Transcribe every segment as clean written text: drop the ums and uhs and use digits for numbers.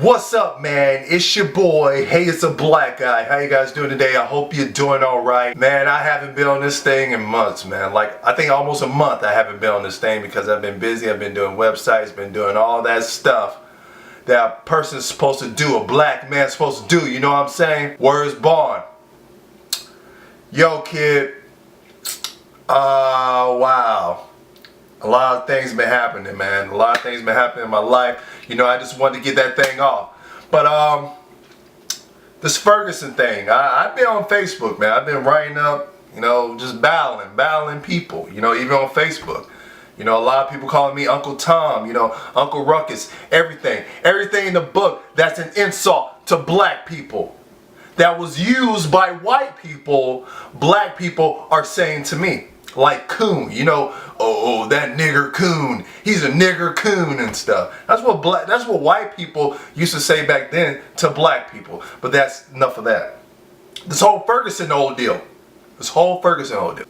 What's up, man? It's your boy. Hey, it's a black guy. How you guys doing today? I hope you're doing all right. Man, I haven't been on this thing in months, man. Like, I think almost a month I haven't been on this thing because I've been busy. I've been doing websites, been doing all that stuff that a person's supposed to do, a black man's supposed to do. You know what I'm saying? Words born. Yo, kid. Wow. A lot of things been happening, man. A lot of things been happening in my life. You know, I just wanted to get that thing off. But this Ferguson thing, I've been on Facebook, man. I've been writing up, you know, just battling people, you know, even on Facebook. You know, a lot of people calling me Uncle Tom, you know, Uncle Ruckus, everything. Everything in the book that's an insult to black people. That was used by white people, black people are saying to me. Like coon, you know, oh, that nigger coon, he's a nigger coon and stuff. That's what white people used to say back then to black people. But that's enough of that. This whole Ferguson old deal.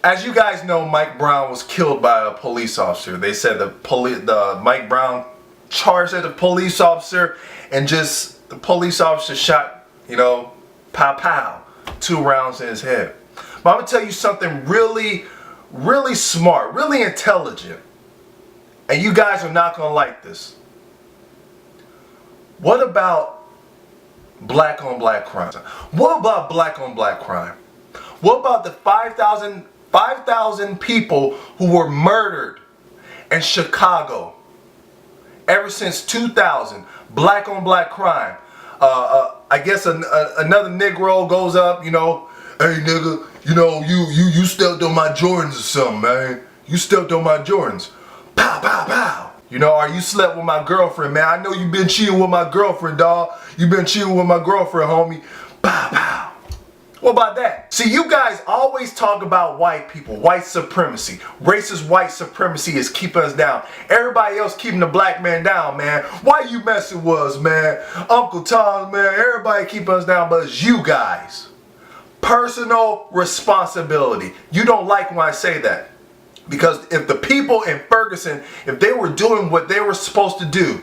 As you guys know, Mike Brown was killed by a police officer. They said the Mike Brown charged at the police officer and just the police officer shot, you know, pow pow, 2 rounds in his head. But I'm gonna tell you something really smart, really intelligent, and you guys are not gonna like this. What about black on black crime? What about black on black crime? What about the 5,000 people who were murdered in Chicago ever since 2000? Black on black crime. I guess another Negro goes up, you know, hey nigga, you know, you stepped on my Jordans or something, man. You stepped on my Jordans. Pow, pow, pow. You know, or you slept with my girlfriend, man. I know you been cheating with my girlfriend, dawg. You been cheating with my girlfriend, homie. Pow, pow. What about that? See, you guys always talk about white people, white supremacy. Racist white supremacy is keeping us down. Everybody else keeping the black man down, man. Why you messing with us, man? Uncle Tom, man. Everybody keeping us down, but it's you guys. Personal responsibility. You don't like when I say that. Because if the people in Ferguson, if they were doing what they were supposed to do,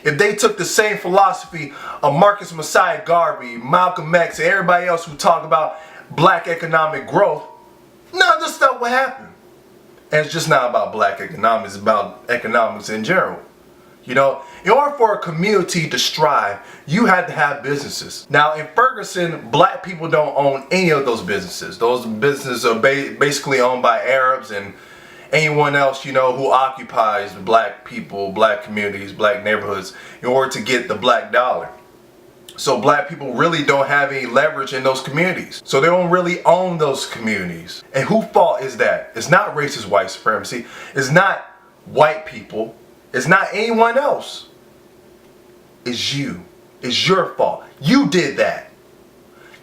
if they took the same philosophy of Marcus Messiah Garvey, Malcolm X, and everybody else who talk about black economic growth, none of this stuff would happen. And it's just not about black economics, it's about economics in general. You know, in order for a community to strive, you had to have businesses. Now, in Ferguson, black people don't own any of those businesses. Those businesses are basically owned by Arabs and anyone else, you know, who occupies black people, black communities, black neighborhoods in order to get the black dollar. So black people really don't have any leverage in those communities. So they don't really own those communities. And whose fault is that? It's not racist white supremacy. It's not white people. It's not anyone else. It's you. It's your fault. You did that.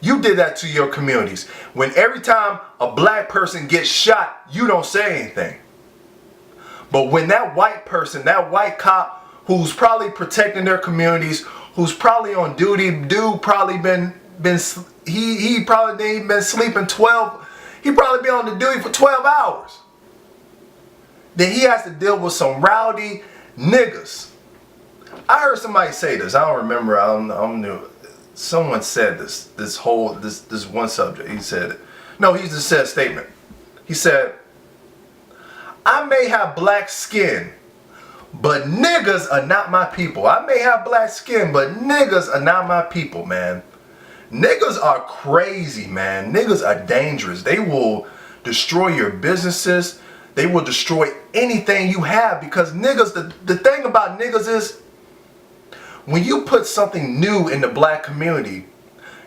You did that to your communities. When every time a black person gets shot, you don't say anything. But when that white person, that white cop who's probably protecting their communities, who's probably on duty, dude probably he probably ain't been sleeping 12, he probably been on the duty for 12 hours. Then he has to deal with some rowdy niggas. I heard somebody say this. I don't remember. I don't know. Someone said this one subject. He said it. No, he just said a statement. He said, I may have black skin, but niggas are not my people. I may have black skin, but niggas are not my people, man. Niggas are crazy, man. Niggas are dangerous. They will destroy your businesses. They will destroy anything you have because niggas, the thing about niggas is when you put something new in the black community,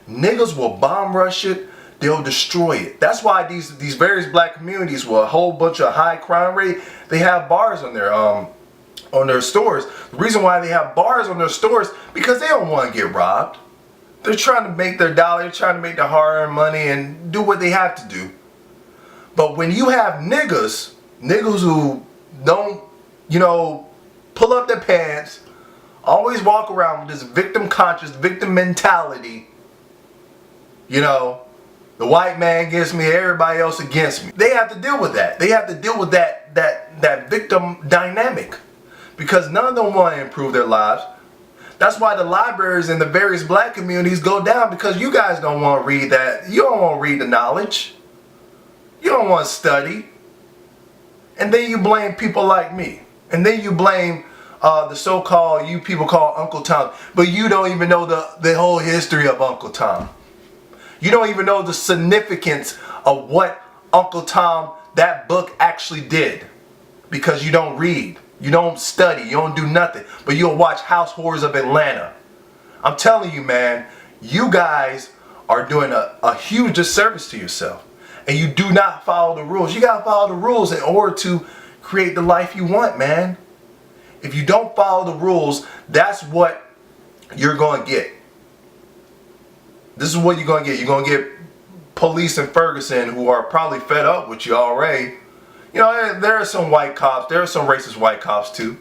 niggas will bomb rush it, they'll destroy it. That's why these various black communities with a whole bunch of high crime rate, they have bars on their stores. The reason why they have bars on their stores because they don't want to get robbed. They're trying to make their dollar, they're trying to make their hard-earned money and do what they have to do. But when you have niggas who don't, you know, pull up their pants, always walk around with this victim conscious, victim mentality, you know, the white man against me, everybody else against me. They have to deal with that. They have to deal with that victim dynamic because none of them want to improve their lives. That's why the libraries in the various black communities go down, because you guys don't want to read that. You don't want to read the knowledge. You don't want to study. And then you blame people like me. And then you blame the so-called, you people call Uncle Tom. But you don't even know the whole history of Uncle Tom. You don't even know the significance of what Uncle Tom, that book, actually did. Because you don't read. You don't study. You don't do nothing. But you'll watch House Horrors of Atlanta. I'm telling you, man, you guys are doing a huge disservice to yourself. And you do not follow the rules. You got to follow the rules in order to create the life you want, man. If you don't follow the rules, that's what you're going to get. This is what you're going to get. You're going to get police in Ferguson who are probably fed up with you already. You know, there are some white cops. There are some racist white cops too.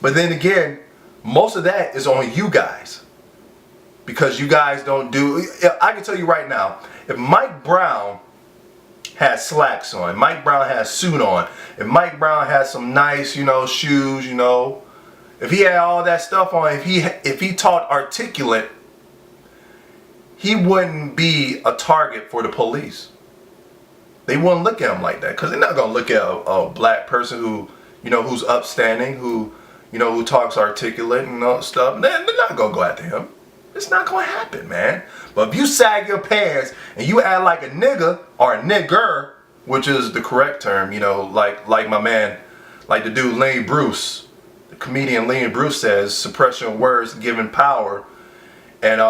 But then again, most of that is on you guys. Because you guys don't do... I can tell you right now, if Mike Brown has slacks on, Mike Brown has suit on, if Mike Brown has some nice, shoes, if he had all that stuff on, if he taught articulate, he wouldn't be a target for the police. They wouldn't look at him like that, because they're not gonna look at a black person who, who's upstanding, who talks articulate and stuff. They're not gonna go after him. It's not gonna happen, man. But if you sag your pants and you act like a nigga or a nigger, which is the correct term, like my man, like the dude Lenny Bruce, the comedian Lenny Bruce says, suppression of words giving power. And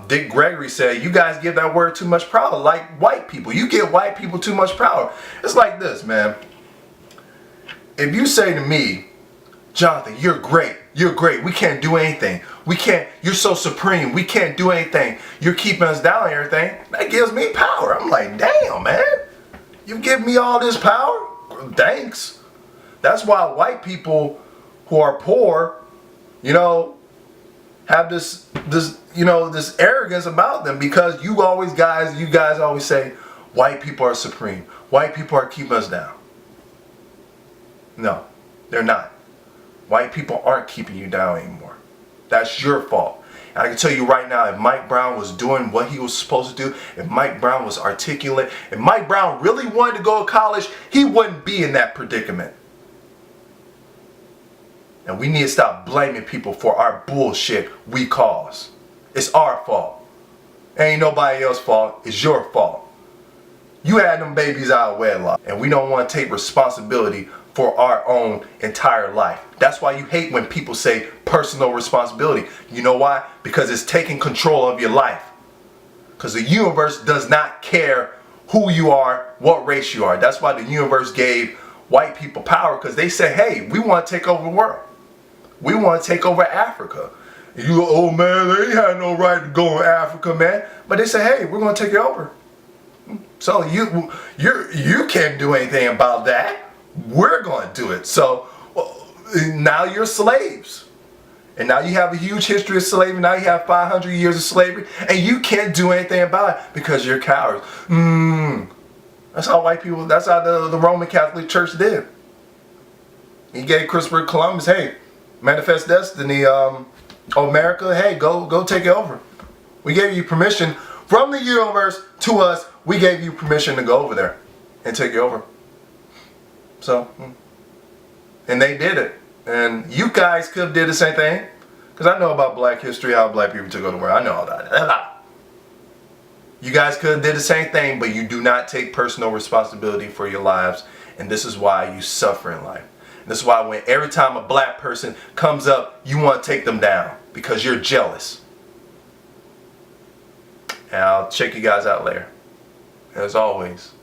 Dick Gregory said, you guys give that word too much power, like white people. You give white people too much power. It's like this, man. If you say to me, Jonathan, you're great. You're great. We can't do anything. You're so supreme. We can't do anything. You're keeping us down and everything. That gives me power. I'm like, damn, man. You give me all this power? Thanks. That's why white people who are poor, have this arrogance about them, because you guys always say white people are supreme. White people are keeping us down. No, they're not. White people aren't keeping you down anymore. That's your fault. And I can tell you right now, if Mike Brown was doing what he was supposed to do, if Mike Brown was articulate, if Mike Brown really wanted to go to college, he wouldn't be in that predicament. And we need to stop blaming people for our bullshit we cause. It's our fault. Ain't nobody else's fault. It's your fault. You had them babies out of wedlock, and we don't want to take responsibility for our own entire life. That's why you hate when people say personal responsibility. You know why? Because it's taking control of your life. Because the universe does not care who you are, what race you are. That's why the universe gave white people power, because they said, hey, we want to take over the world. We want to take over Africa. You go, oh man, they ain't had no right to go in Africa, man. But they say, hey, we're going to take it over. So you can't do anything about that. We're going to do it. So now you're slaves. And now you have a huge history of slavery. Now you have 500 years of slavery. And you can't do anything about it because you're cowards. That's how white people, that's how the Roman Catholic Church did. He gave Christopher Columbus, hey, Manifest Destiny, America, hey, go take it over. We gave you permission from the universe to us. We gave you permission to go over there and take it over. So, and they did it. And you guys could have did the same thing. Because I know about black history, how black people took over the world. I know all that. You guys could have did the same thing, but you do not take personal responsibility for your lives. And this is why you suffer in life. And this is why when every time a black person comes up, you want to take them down. Because you're jealous. And I'll check you guys out later. As always.